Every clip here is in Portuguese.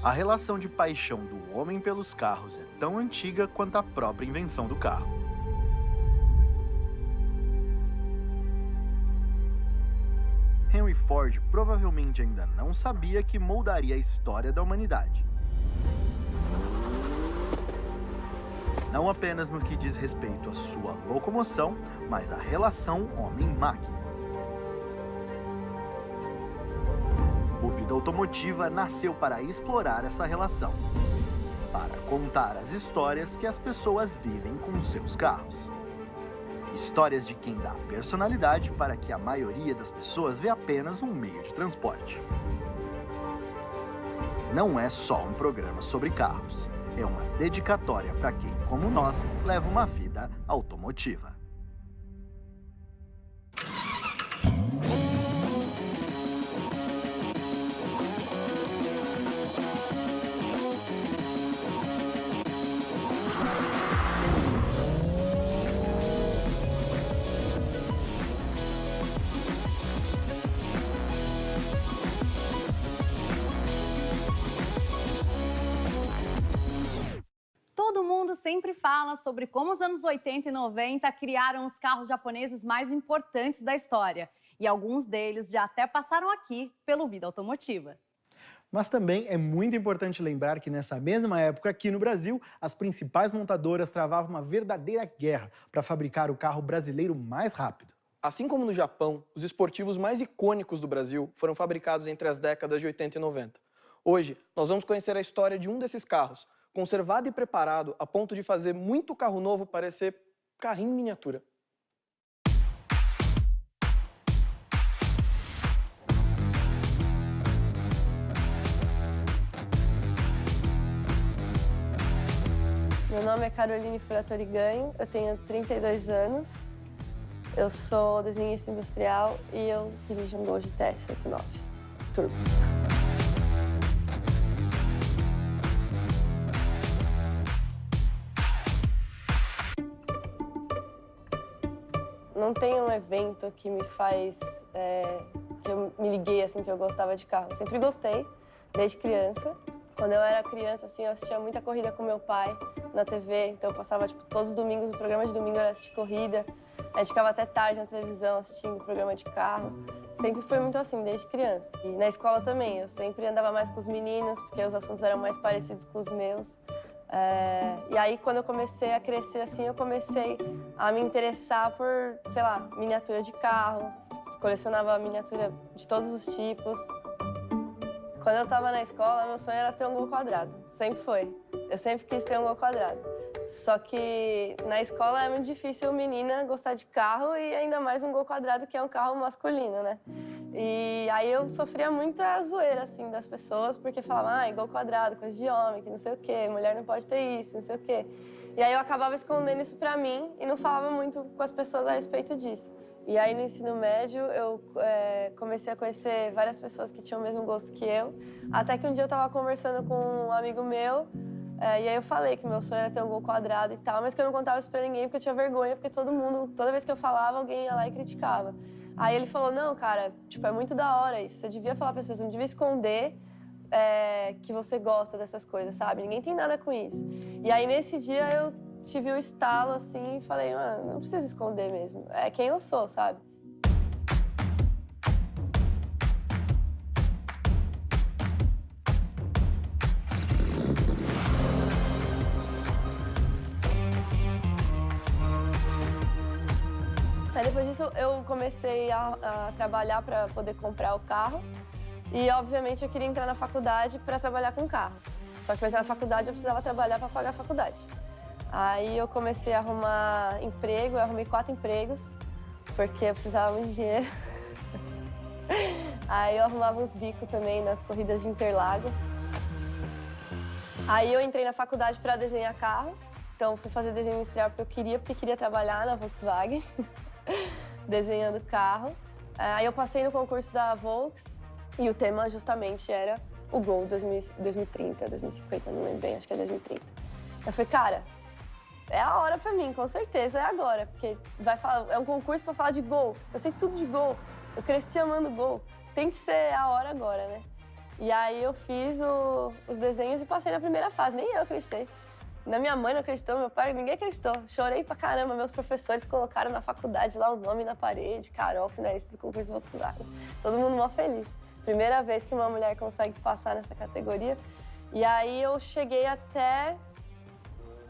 A relação de paixão do homem pelos carros é tão antiga quanto a própria invenção do carro. Henry Ford provavelmente ainda não sabia que moldaria a história da humanidade. Não apenas no que diz respeito à sua locomoção, mas à relação homem-máquina. O Vida Automotiva nasceu para explorar essa relação, para contar as histórias que as pessoas vivem com seus carros. Histórias de quem dá personalidade para que a maioria das pessoas vê apenas um meio de transporte. Não é só um programa sobre carros, é uma dedicatória para quem, como nós, leva uma vida automotiva. Todo mundo sempre fala sobre como os anos 80 e 90 criaram os carros japoneses mais importantes da história. E alguns deles já até passaram aqui pelo Vida Automotiva. Mas também é muito importante lembrar que nessa mesma época, aqui no Brasil, as principais montadoras travavam uma verdadeira guerra para fabricar o carro brasileiro mais rápido. Assim como no Japão, os esportivos mais icônicos do Brasil foram fabricados entre as décadas de 80 e 90. Hoje, nós vamos conhecer a história de um desses carros, conservado e preparado a ponto de fazer muito carro novo parecer carrinho em miniatura. Meu nome é Caroline Furatori Ganho, eu tenho 32 anos, eu sou desenhista industrial e eu dirijo um Gol GTS 89 Turbo. Não tem um evento que me faz, que eu me liguei, assim, que eu gostava de carro. Eu sempre gostei, desde criança. Quando eu era criança, assim, eu assistia muita corrida com meu pai na TV, então eu passava, tipo, todos os domingos, o programa de domingo era assistir corrida. A gente ficava até tarde na televisão assistindo programa de carro. Sempre foi muito assim, desde criança. E na escola também, eu sempre andava mais com os meninos, porque os assuntos eram mais parecidos com os meus. E aí, quando eu comecei a crescer, assim, eu comecei a me interessar por, sei lá, miniatura de carro. Colecionava miniatura de todos os tipos. Quando eu tava na escola, meu sonho era ter um Gol quadrado. Sempre foi. Eu sempre quis ter um Gol quadrado. Só que na escola é muito difícil menina gostar de carro e ainda mais um Gol quadrado, que é um carro masculino, né? E aí eu sofria muita zoeira, assim, das pessoas, porque falavam, Gol quadrado, coisa de homem, que não sei o quê, mulher não pode ter isso, não sei o quê. E aí eu acabava escondendo isso pra mim e não falava muito com as pessoas a respeito disso. E aí no ensino médio eu comecei a conhecer várias pessoas que tinham o mesmo gosto que eu, até que um dia eu tava conversando com um amigo meu, e aí eu falei que meu sonho era ter um Gol quadrado e tal, mas que eu não contava isso pra ninguém porque eu tinha vergonha, porque todo mundo, toda vez que eu falava, alguém ia lá e criticava. Aí ele falou, não, cara, tipo, é muito da hora isso, você devia falar pra pessoas, você não devia esconder que você gosta dessas coisas, sabe? Ninguém tem nada com isso. E aí nesse dia eu tive o estalo, assim, e falei, mano, não preciso esconder mesmo, é quem eu sou, sabe? Aí depois disso eu comecei a trabalhar para poder comprar o carro e, obviamente, eu queria entrar na faculdade para trabalhar com carro. Só que para entrar na faculdade eu precisava trabalhar para pagar a faculdade. Aí eu comecei a arrumar emprego, eu arrumei 4 empregos, porque eu precisava muito de dinheiro. Aí eu arrumava uns bicos também nas corridas de Interlagos. Aí eu entrei na faculdade para desenhar carro, então fui fazer desenho industrial porque queria trabalhar na Volkswagen, desenhando carro. Aí eu passei no concurso da Volks e o tema justamente era o Gol 2030, 2050, não lembro bem, acho que é 2030. Eu falei, cara, é a hora pra mim, com certeza, é agora, porque é um concurso pra falar de Gol. Eu sei tudo de Gol, eu cresci amando Gol, tem que ser a hora agora, né? E aí eu fiz os desenhos e passei na primeira fase, nem eu acreditei. Na minha mãe não acreditou, meu pai, ninguém acreditou. Chorei pra caramba, meus professores colocaram na faculdade lá o nome na parede, Carol, finalista do concurso Volkswagen. Todo mundo mó feliz. Primeira vez que uma mulher consegue passar nessa categoria. E aí eu cheguei até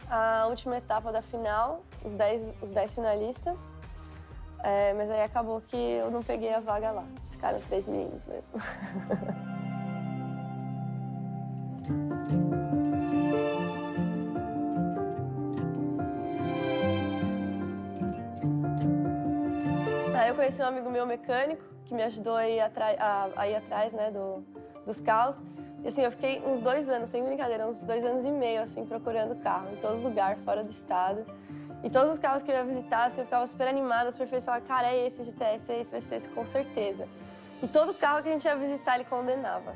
a última etapa da final, os 10 finalistas. Mas aí acabou que eu não peguei a vaga lá. Ficaram 3 meninos mesmo. Aí eu conheci um amigo meu mecânico, que me ajudou a ir atrás, né, dos carros. E assim, eu fiquei uns 2 anos, sem brincadeira, uns 2 anos e meio, assim, procurando carro, em todo lugar, fora do estado. E todos os carros que eu ia visitar, assim, eu ficava super animada, as prefeitas falavam, cara, é esse o GTS, é esse, vai ser esse, com certeza. E todo carro que a gente ia visitar, ele condenava.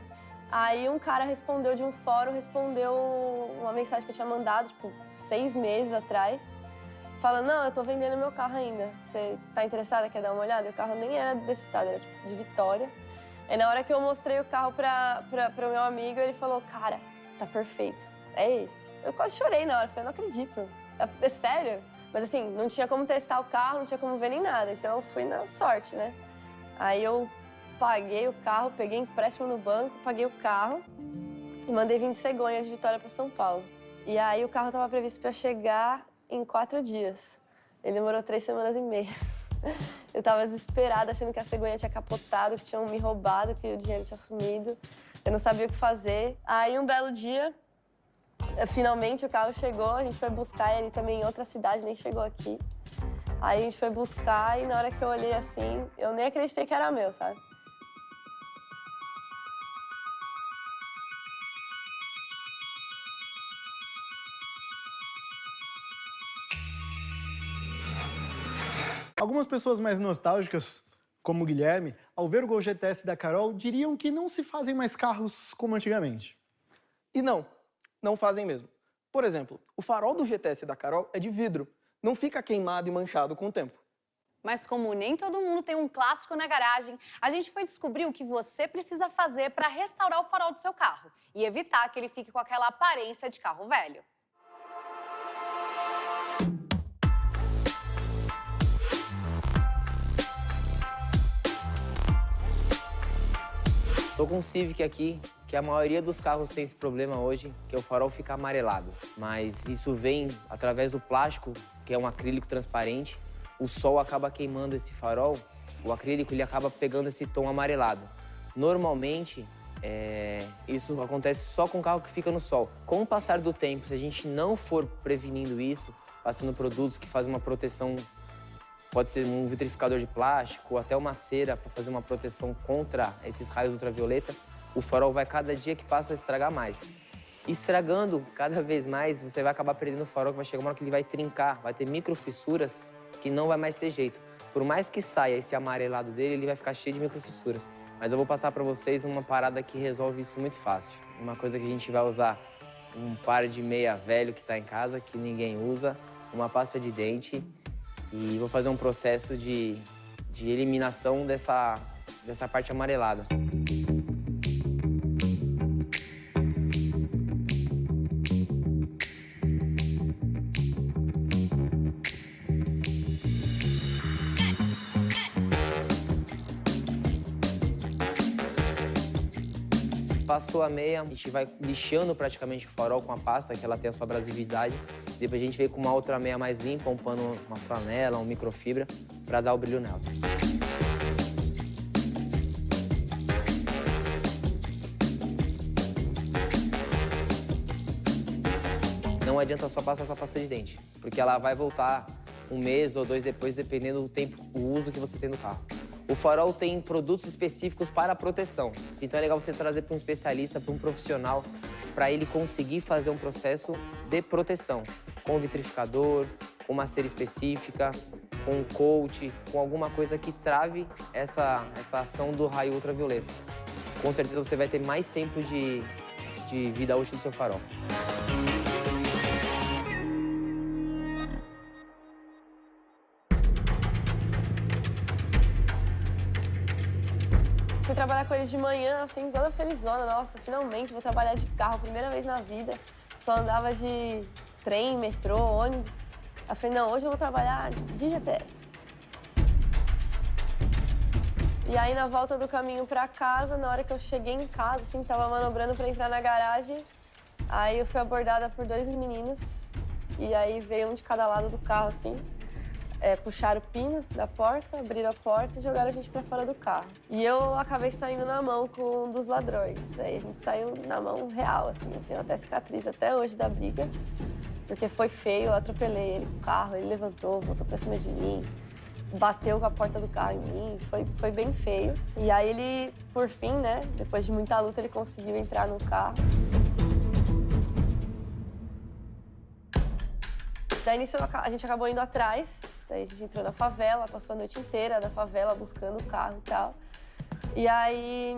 Aí um cara respondeu de um fórum, respondeu uma mensagem que eu tinha mandado, tipo, 6 meses atrás, falando, não, eu tô vendendo meu carro ainda, você tá interessada, quer dar uma olhada? E o carro nem era desse estado, era tipo de Vitória. Aí na hora que eu mostrei o carro para o meu amigo, ele falou, cara, tá perfeito, é esse. Eu quase chorei na hora, falei, não acredito, é sério? Mas assim, não tinha como testar o carro, não tinha como ver nem nada, então eu fui na sorte, né? Aí eu paguei o carro, peguei empréstimo no banco, paguei o carro e mandei vir de Cegonha, de Vitória para São Paulo. E aí o carro estava previsto para chegar em 4 dias. Ele demorou 3 semanas e meia. Eu tava desesperada, achando que a cegonha tinha capotado, que tinham me roubado, que o dinheiro tinha sumido. Eu não sabia o que fazer. Aí, um belo dia, finalmente o carro chegou, a gente foi buscar ele também em outra cidade, nem chegou aqui. Aí a gente foi buscar e na hora que eu olhei assim, eu nem acreditei que era meu, sabe? Algumas pessoas mais nostálgicas, como o Guilherme, ao ver o Gol GTS da Carol, diriam que não se fazem mais carros como antigamente. E não fazem mesmo. Por exemplo, o farol do GTS da Carol é de vidro, não fica queimado e manchado com o tempo. Mas como nem todo mundo tem um clássico na garagem, a gente foi descobrir o que você precisa fazer para restaurar o farol do seu carro e evitar que ele fique com aquela aparência de carro velho. Tô com um Civic aqui, que a maioria dos carros tem esse problema hoje, que é o farol ficar amarelado. Mas isso vem através do plástico, que é um acrílico transparente. O sol acaba queimando esse farol, o acrílico ele acaba pegando esse tom amarelado. Normalmente, isso acontece só com carro que fica no sol. Com o passar do tempo, se a gente não for prevenindo isso, passando produtos que fazem uma proteção, pode ser um vitrificador de plástico, até uma cera para fazer uma proteção contra esses raios ultravioleta, o farol vai cada dia que passa a estragar mais. Estragando cada vez mais, você vai acabar perdendo o farol, que vai chegar uma hora que ele vai trincar, vai ter microfissuras que não vai mais ter jeito. Por mais que saia esse amarelado dele, ele vai ficar cheio de microfissuras. Mas eu vou passar para vocês uma parada que resolve isso muito fácil. Uma coisa que a gente vai usar, um par de meia velho que está em casa, que ninguém usa, uma pasta de dente, e vou fazer um processo de eliminação dessa parte amarelada. Passou a meia, a gente vai lixando praticamente o farol com a pasta, que ela tem a sua abrasividade. Depois a gente vem com uma outra meia mais limpa, um pano, uma flanela, um microfibra, para dar o brilho nela. Não adianta só passar essa pasta de dente, porque ela vai voltar 1 mês ou 2 depois, dependendo do tempo, o uso que você tem do carro. O farol tem produtos específicos para a proteção. Então é legal você trazer para um especialista, para um profissional, para ele conseguir fazer um processo de proteção. Com vitrificador, com uma cera específica, com um coat, com alguma coisa que trave essa ação do raio ultravioleta. Com certeza você vai ter mais tempo de vida útil do seu farol. fui trabalhar com eles de manhã, assim, toda felizona. Nossa, finalmente vou trabalhar de carro, primeira vez na vida. Só andava de trem, metrô, ônibus. Aí eu falei, não, hoje eu vou trabalhar de GTS. E aí, na volta do caminho pra casa, na hora que eu cheguei em casa, assim, tava manobrando pra entrar na garagem, aí eu fui abordada por 2 meninos. E aí veio um de cada lado do carro, assim. Puxaram o pino da porta, abriram a porta e jogaram a gente pra fora do carro. E eu acabei saindo na mão com um dos ladrões. Aí a gente saiu na mão real, assim. Eu tenho até cicatriz até hoje da briga, porque foi feio, eu atropelei ele com o carro, ele levantou, voltou pra cima de mim, bateu com a porta do carro em mim, foi bem feio. E aí ele, por fim, né, depois de muita luta, ele conseguiu entrar no carro. Daí nisso a gente acabou indo atrás. Daí a gente entrou na favela, passou a noite inteira na favela buscando o carro e tal. E aí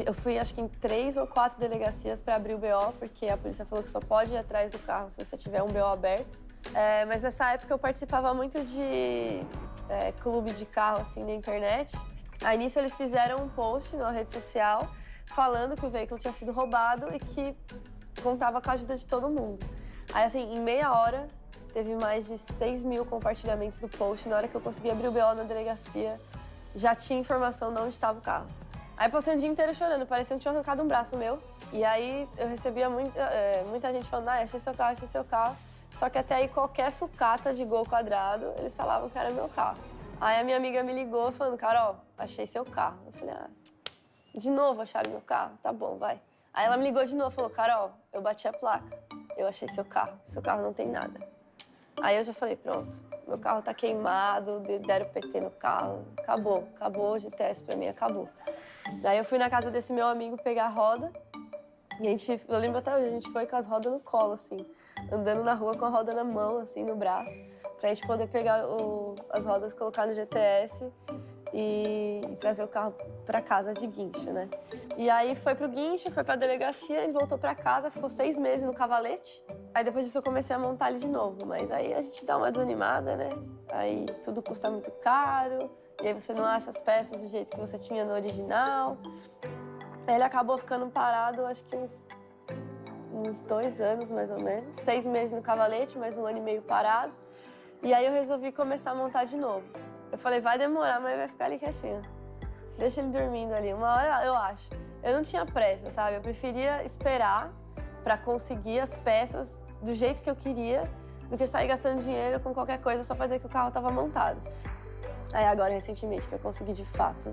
eu fui acho que em 3 ou 4 delegacias para abrir o BO, porque a polícia falou que só pode ir atrás do carro se você tiver um BO aberto. Mas nessa época eu participava muito de clube de carro assim na internet. Aí nisso eles fizeram um post na rede social falando que o veículo tinha sido roubado e que contava com a ajuda de todo mundo. Aí assim, em meia hora, teve mais de 6 mil compartilhamentos do post. Na hora que eu consegui abrir o BO na delegacia, já tinha informação de onde estava o carro. Aí passei o dia inteiro chorando, parecia que tinha arrancado um braço meu. E aí eu recebia muita gente falando, achei seu carro, achei seu carro. Só que até aí qualquer sucata de Gol quadrado, eles falavam que era meu carro. Aí a minha amiga me ligou falando, Carol, achei seu carro. Eu falei, de novo acharam meu carro? Tá bom, vai. Aí ela me ligou de novo e falou, Carol, eu bati a placa, eu achei seu carro não tem nada. Aí eu já falei, pronto, meu carro tá queimado, deram PT no carro, acabou o GTS pra mim, acabou. Daí eu fui na casa desse meu amigo pegar a roda, e eu lembro até hoje, a gente foi com as rodas no colo, assim, andando na rua com a roda na mão, assim, no braço, pra gente poder pegar as rodas, colocar no GTS e trazer o carro pra casa de guincho, né? E aí foi pro guincho, foi pra delegacia e voltou pra casa, ficou 6 meses no cavalete. Aí depois disso eu comecei a montar ele de novo, mas aí a gente dá uma desanimada, né? Aí tudo custa muito caro, e aí você não acha as peças do jeito que você tinha no original. Aí ele acabou ficando parado, acho que uns 2 anos, mais ou menos. 6 meses no cavalete, mais 1 ano e meio parado. E aí eu resolvi começar a montar de novo. Eu falei, vai demorar, mas vai ficar ali quietinho. Deixa ele dormindo ali, uma hora eu acho. Eu não tinha pressa, sabe? Eu preferia esperar pra conseguir as peças do jeito que eu queria do que sair gastando dinheiro com qualquer coisa só pra dizer que o carro tava montado. Aí agora, recentemente, que eu consegui, de fato,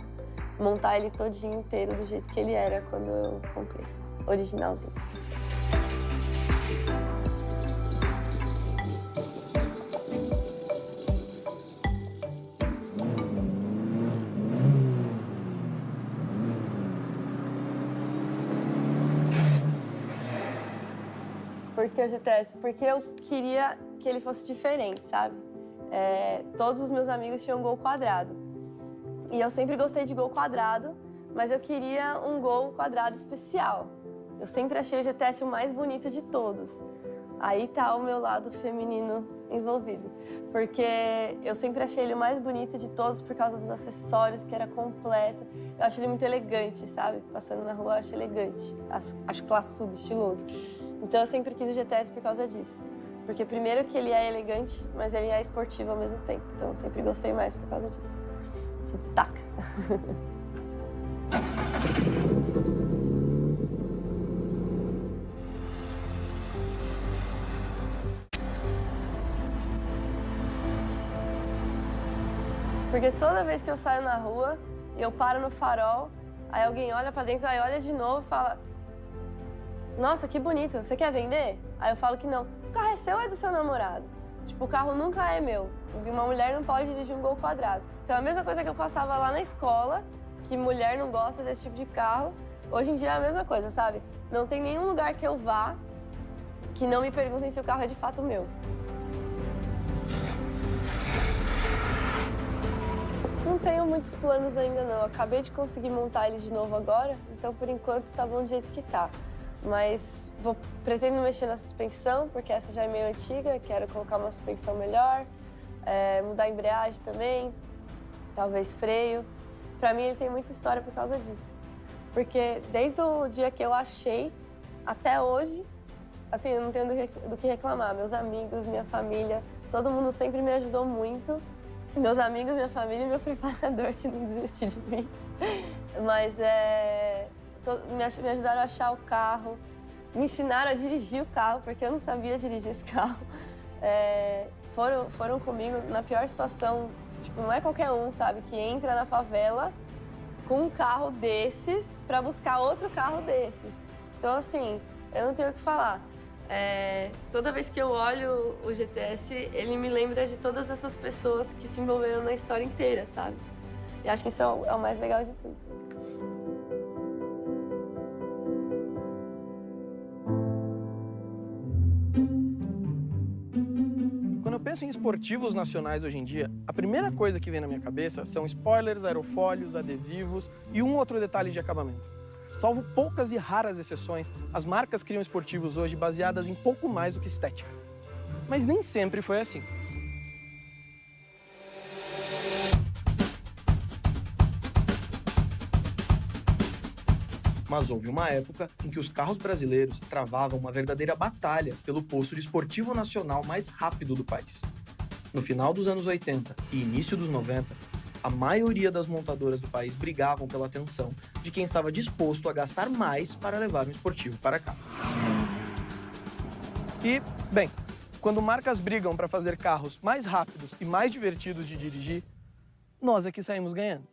montar ele todinho inteiro do jeito que ele era quando eu comprei, originalzinho. Por que o GTS? Porque eu queria que ele fosse diferente, sabe? Todos os meus amigos tinham Gol quadrado. E eu sempre gostei de Gol quadrado, mas eu queria um Gol quadrado especial. Eu sempre achei o GTS o mais bonito de todos. Aí tá o meu lado feminino envolvido. Porque eu sempre achei ele o mais bonito de todos por causa dos acessórios, que era completo. Eu acho ele muito elegante, sabe? Passando na rua eu acho elegante. Acho classudo, estiloso. Então eu sempre quis o GTS por causa disso. Porque primeiro que ele é elegante, mas ele é esportivo ao mesmo tempo. Então eu sempre gostei mais por causa disso. Se destaca. Porque toda vez que eu saio na rua e eu paro no farol, aí alguém olha pra dentro, aí olha de novo e fala: nossa, que bonito, você quer vender? Aí eu falo que não. O carro é seu ou é do seu namorado? Tipo, o carro nunca é meu. Uma mulher não pode dirigir um Gol quadrado. Então, a mesma coisa que eu passava lá na escola, que mulher não gosta desse tipo de carro, hoje em dia é a mesma coisa, sabe? Não tem nenhum lugar que eu vá que não me perguntem se o carro é de fato meu. Não tenho muitos planos ainda, não. Eu acabei de conseguir montar ele de novo agora, então, por enquanto, tá bom do jeito que tá. Mas pretendo mexer na suspensão, porque essa já é meio antiga, quero colocar uma suspensão melhor, mudar a embreagem também, talvez freio. pra mim ele tem muita história por causa disso. Porque desde o dia que eu achei até hoje, assim, eu não tenho do que reclamar. Meus amigos, minha família, todo mundo sempre me ajudou muito. Meus amigos, minha família e meu preparador, que não desiste de mim. Mas me ajudaram a achar o carro, me ensinaram a dirigir o carro, porque eu não sabia dirigir esse carro. Foram comigo na pior situação, tipo, não é qualquer um, sabe, que entra na favela com um carro desses para buscar outro carro desses. Então, assim, eu não tenho o que falar. Toda vez que eu olho o GTS, ele me lembra de todas essas pessoas que se envolveram na história inteira, sabe? E acho que isso é o mais legal de tudo. Quando eu penso em esportivos nacionais hoje em dia, a primeira coisa que vem na minha cabeça são spoilers, aerofólios, adesivos e um outro detalhe de acabamento. Salvo poucas e raras exceções, as marcas criam esportivos hoje baseadas em pouco mais do que estética. Mas nem sempre foi assim. Mas houve uma época em que os carros brasileiros travavam uma verdadeira batalha pelo posto de esportivo nacional mais rápido do país. No final dos anos 80 e início dos 90, a maioria das montadoras do país brigavam pela atenção de quem estava disposto a gastar mais para levar um esportivo para casa. E, bem, quando marcas brigam para fazer carros mais rápidos e mais divertidos de dirigir, nós é que saímos ganhando.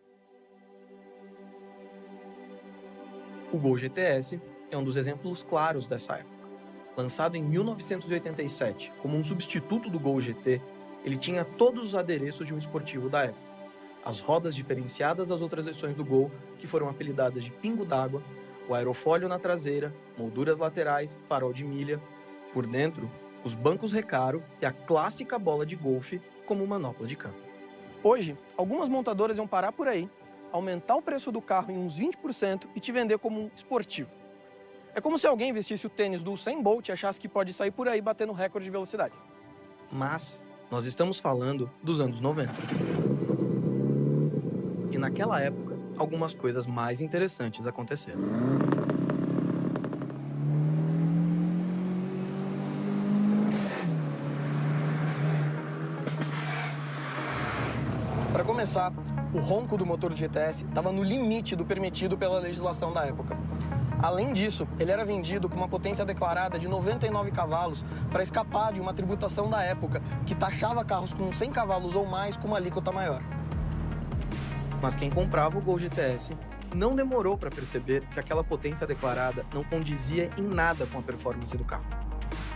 O Gol GTS é um dos exemplos claros dessa época. Lançado em 1987 como um substituto do Gol GT, ele tinha todos os adereços de um esportivo da época. As rodas diferenciadas das outras versões do Gol, que foram apelidadas de pingo d'água, o aerofólio na traseira, molduras laterais, farol de milha. Por dentro, os bancos Recaro e a clássica bola de golfe como manopla de câmbio. Hoje, algumas montadoras iam parar por aí, aumentar o preço do carro em uns 20% e te vender como um esportivo. É como se alguém vestisse o tênis do Usain Bolt e achasse que pode sair por aí batendo recorde de velocidade. Mas nós estamos falando dos anos 90. E naquela época, algumas coisas mais interessantes aconteceram. Para começar, o ronco do motor do GTS estava no limite do permitido pela legislação da época. Além disso, ele era vendido com uma potência declarada de 99 cavalos para escapar de uma tributação da época que taxava carros com 100 cavalos ou mais com uma alíquota maior. Mas quem comprava o Gol GTS não demorou para perceber que aquela potência declarada não condizia em nada com a performance do carro.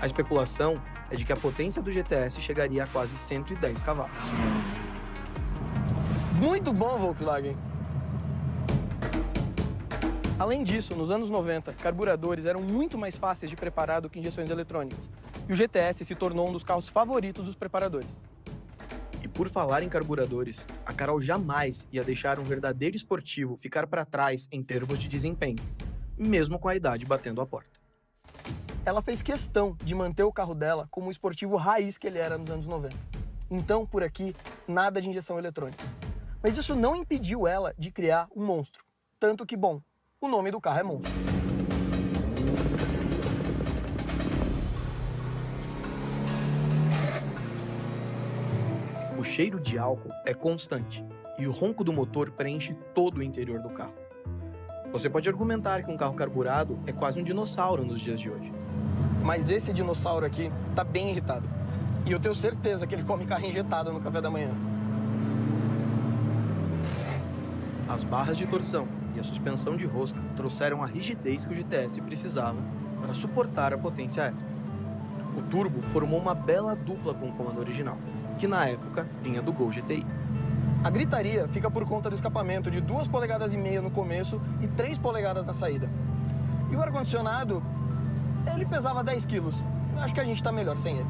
A especulação é de que a potência do GTS chegaria a quase 110 cavalos. Muito bom, Volkswagen! Além disso, nos anos 90, carburadores eram muito mais fáceis de preparar do que injeções eletrônicas. E o GTS se tornou um dos carros favoritos dos preparadores. E por falar em carburadores, a Carol jamais ia deixar um verdadeiro esportivo ficar para trás em termos de desempenho, mesmo com a idade batendo a porta. Ela fez questão de manter o carro dela como o esportivo raiz que ele era nos anos 90. Então, por aqui, nada de injeção eletrônica. Mas isso não impediu ela de criar um monstro. Tanto que, bom, o nome do carro é Monstro. O cheiro de álcool é constante e o ronco do motor preenche todo o interior do carro. Você pode argumentar que um carro carburado é quase um dinossauro nos dias de hoje. Mas esse dinossauro aqui tá bem irritado. E eu tenho certeza que ele come carro injetado no café da manhã. As barras de torção e a suspensão de rosca trouxeram a rigidez que o GTS precisava para suportar a potência extra. O turbo formou uma bela dupla com o comando original, que na época vinha do Gol GTI. A gritaria fica por conta do escapamento de 2,5 polegadas no começo e 3 polegadas na saída. E o ar-condicionado, ele pesava 10 quilos. Acho que a gente está melhor sem ele.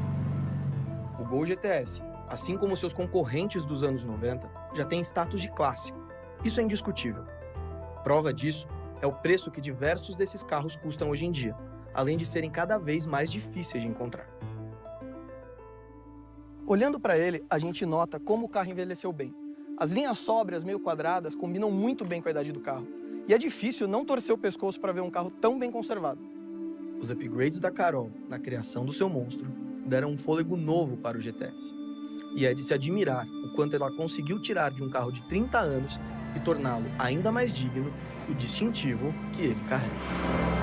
O Gol GTS, assim como seus concorrentes dos anos 90, já tem status de clássico. Isso é indiscutível. Prova disso é o preço que diversos desses carros custam hoje em dia, além de serem cada vez mais difíceis de encontrar. Olhando para ele, a gente nota como o carro envelheceu bem. As linhas sóbrias, meio quadradas, combinam muito bem com a idade do carro. E é difícil não torcer o pescoço para ver um carro tão bem conservado. Os upgrades da Carol na criação do seu monstro deram um fôlego novo para o GTS. E é de se admirar o quanto ela conseguiu tirar de um carro de 30 anos e torná-lo ainda mais digno do distintivo que ele carrega.